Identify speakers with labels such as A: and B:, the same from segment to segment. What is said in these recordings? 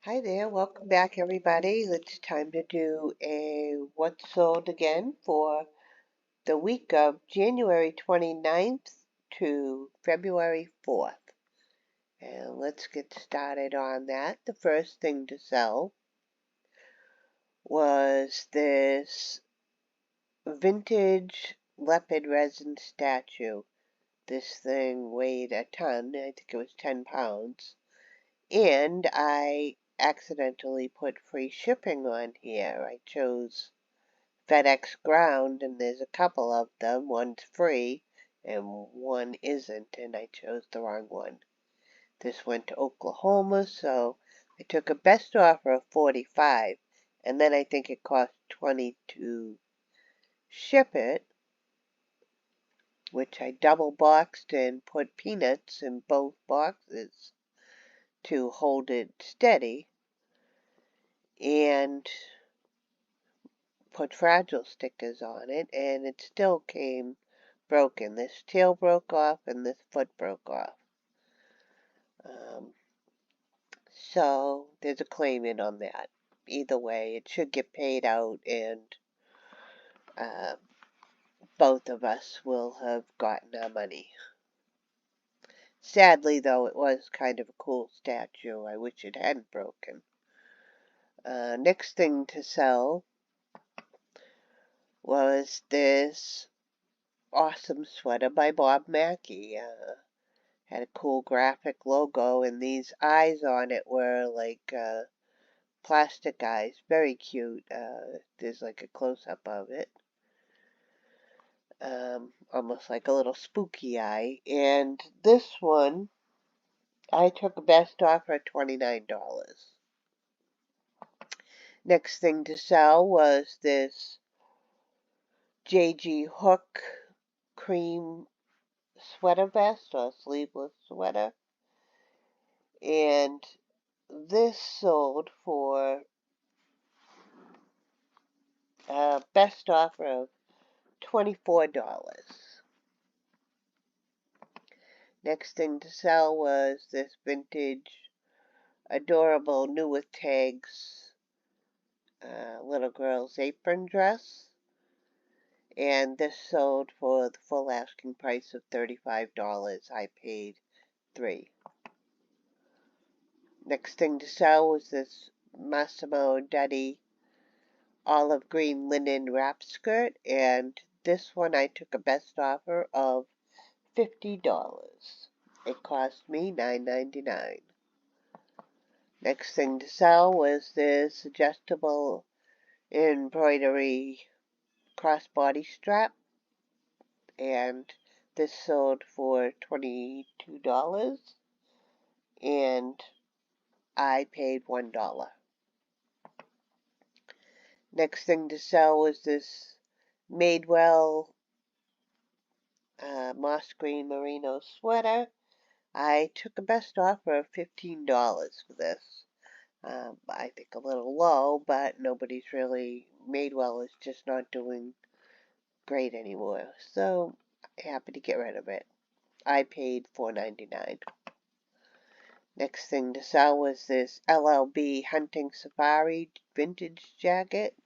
A: Hi there, welcome back everybody. It's time to do a What's Sold again for the week of January 29th to February 4th. And let's get started on that. The first thing to sell was this vintage leopard resin statue. This thing weighed a ton, I think it was 10 pounds. And I accidentally put free shipping on here. I chose FedEx Ground, and there's a couple of them. One's free, and one isn't, and I chose the wrong one. This went to Oklahoma, so I took a best offer of 45, and then I think it cost 20 to ship it, which I double boxed and put peanuts in both boxes to hold it steady, and put fragile stickers on it, and it still came broken. This tail broke off and this foot broke off. So there's a claim in on that. Either way, it should get paid out, and uh, both of us will have gotten our money. Sadly, though, it was kind of a cool statue. I wish it hadn't broken. Next thing to sell was this awesome sweater by Bob Mackie. Had a cool graphic logo, and these eyes on it were like plastic eyes. Very cute. There's like a close-up of it. Almost like a little spooky eye. And this one, I took a best offer at $29. Next thing to sell was this JG Hook cream sweater vest, or sleeveless sweater. And this sold for a best offer of $24. Next thing to sell was this vintage, adorable, new with tags, little girl's apron dress. And this sold for the full asking price of $35. I paid $3. Next thing to sell was this Massimo Dutti olive green linen wrap skirt, and this one I took a best offer of $50. It cost me $9.99. Next thing to sell was this adjustable embroidery crossbody strap, and this sold for $22, and I paid $1. Next thing to sell was this Madewell moss green merino sweater. I took a best offer of $15 for this. I think a little low, but nobody's really, Madewell is just not doing great anymore. So, happy to get rid of it. I paid $4.99. Next thing to sell was this LLB Hunting Safari vintage jacket.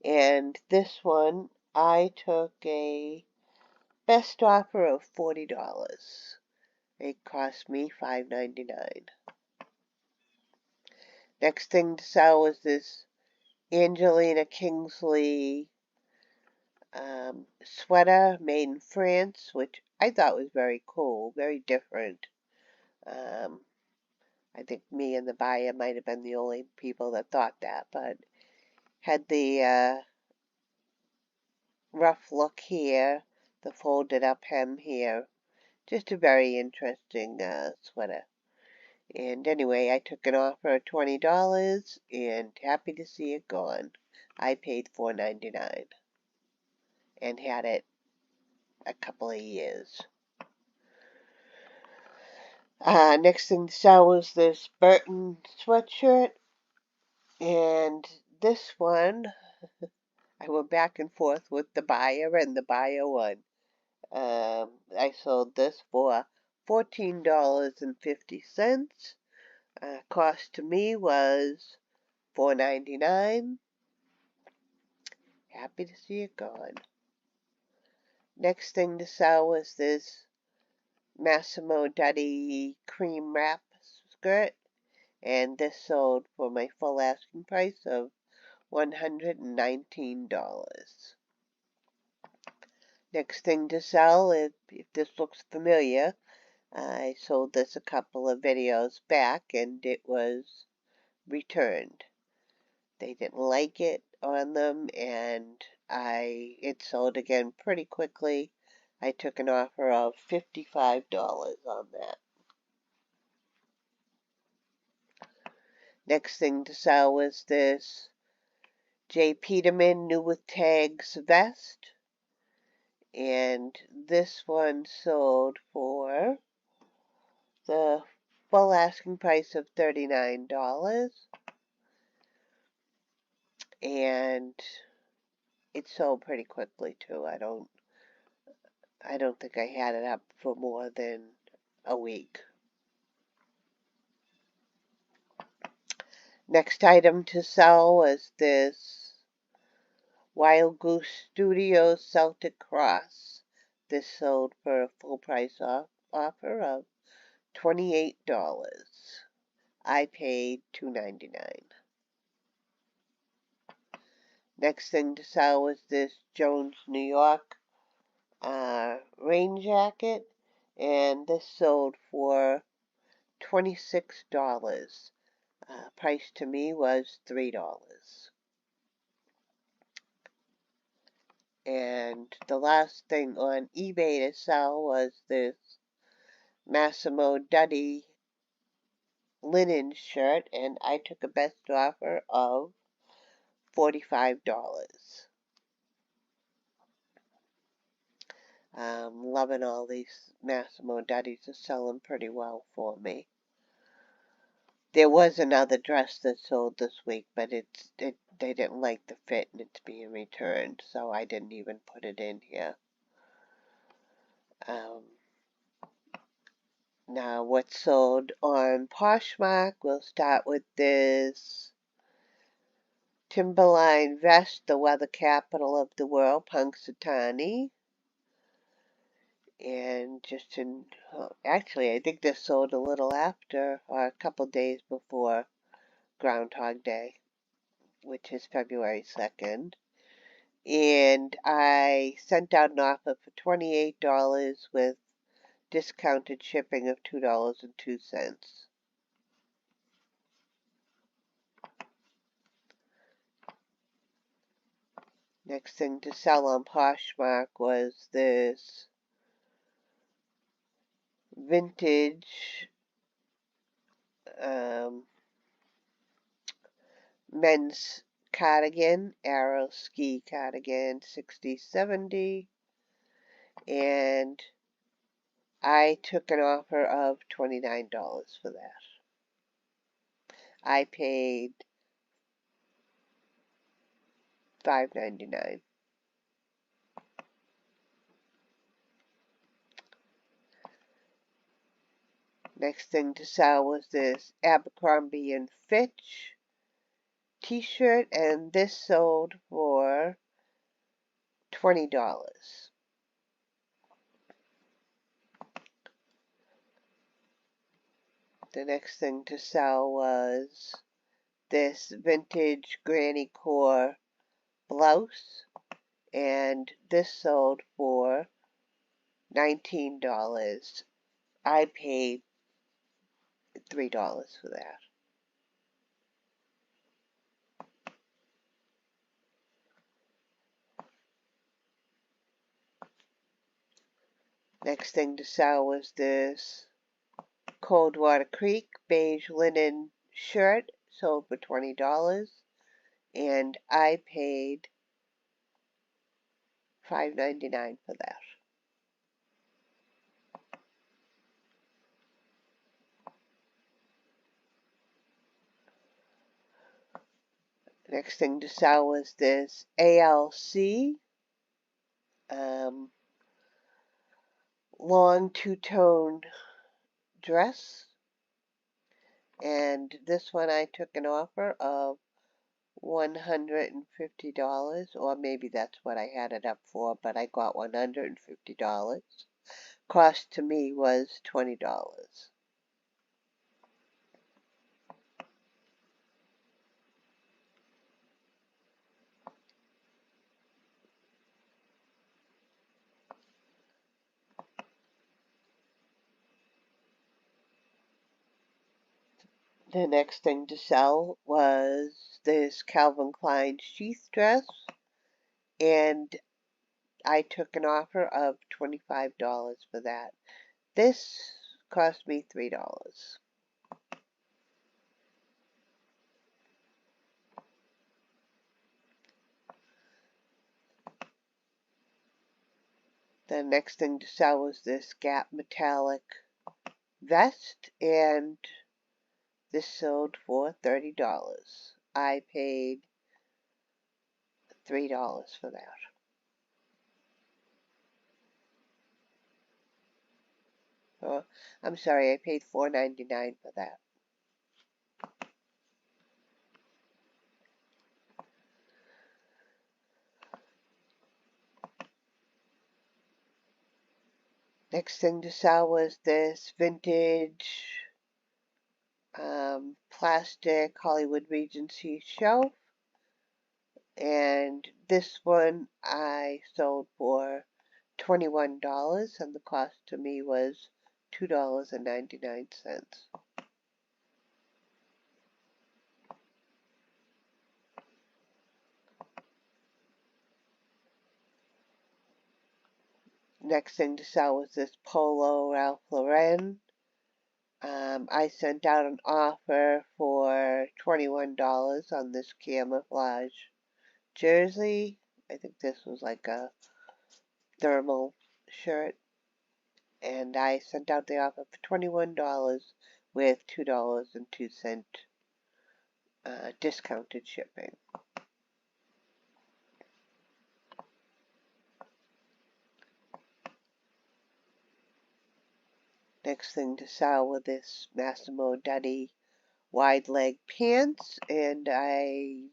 A: And this one, I took a best offer of $40. It cost me $5.99. Next thing to sell was this Angelina Kingsley sweater made in France, which I thought was very cool, very different. I think me and the buyer might have been the only people that thought that, but had the rough look here, the folded up hem here. Just a very interesting sweater. And anyway, I took an offer of $20, and happy to see it gone. I paid $4.99 and had it a couple of years. Next thing to sell was this Burton sweatshirt, and this one, I went back and forth with the buyer, and the buyer won. I sold this for $14.50. Cost to me was $4.99. Happy to see it gone. Next thing to sell was this Massimo Dutti cream wrap skirt, and this sold for my full asking price of $119. Next thing to sell, if this looks familiar, I sold this a couple of videos back and it was returned. They didn't like it on them and it sold again pretty quickly. I took an offer of $55 on that. Next thing to sell was this J. Peterman New with Tags vest. And this one sold for the full asking price of $39. And it sold pretty quickly too. I don't think I had it up for more than a week. Next item to sell was this Wild Goose Studios Celtic Cross. This sold for a full price offer of $28. I paid $2.99. Next thing to sell was this Jones, New York rain jacket, and this sold for $26. Price to me was $3. And the last thing on eBay to sell was this Massimo Dutti linen shirt, and I took a best offer of $45. Loving all these Massimo Duttis are selling pretty well for me. There was another dress that sold this week, but they didn't like the fit and it's being returned, so I didn't even put it in here. Now, what's sold on Poshmark? We'll start with this Timberline vest, the weather capital of the world, Punxsutawney. And actually, I think this sold a little after, or a couple days before Groundhog Day, which is February 2nd. And I sent out an offer for $28 with discounted shipping of $2.02. Next thing to sell on Poshmark was this vintage men's cardigan, Arrow ski cardigan, 60/70, and I took an offer of $29 for that. I paid $5.99. Next thing to sell was this Abercrombie and Fitch t-shirt, and this sold for $20. The next thing to sell was this vintage granny core blouse, and this sold for $19. I paid $3 for that. Next thing to sell was this Coldwater Creek beige linen shirt, sold for $20, and I paid $5.99 for that. Next thing to sell was this ALC long two-tone dress, And this one I took an offer of $150, or maybe that's what I had it up for, but I got $150. Cost to me was $20. The next thing to sell was this Calvin Klein sheath dress, and I took an offer of $25 for that. This cost me $3. The next thing to sell was this Gap metallic vest, and this sold for $30. I paid $3 for that. Oh, I'm sorry, I paid $4.99 for that. Next thing to sell was this vintage plastic Hollywood Regency shelf, and this one I sold for $21, and the cost to me was $2.99. Next thing to sell was this polo Ralph Lauren. I sent out an offer for $21 on this camouflage jersey. I think this was like a thermal shirt, and I sent out the offer for $21 with $2.02 discounted shipping. Next thing to sell were this Massimo Dutti wide leg pants, and I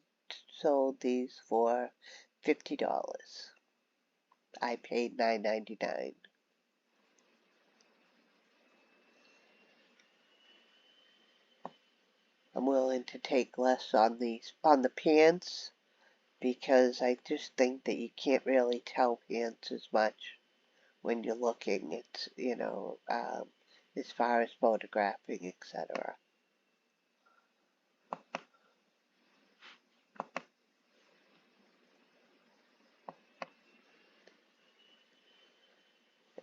A: sold these for $50. I paid $9.99. I'm willing to take less on the pants, because I just think that you can't really tell pants as much when you're looking. It's, as far as photographing, etc.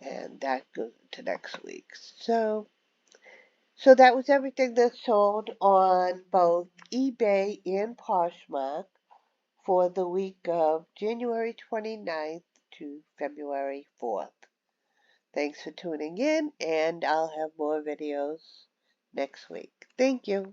A: And that goes to next week. So that was everything that sold on both eBay and Poshmark for the week of January 29th to February 4th. Thanks for tuning in, and I'll have more videos next week. Thank you.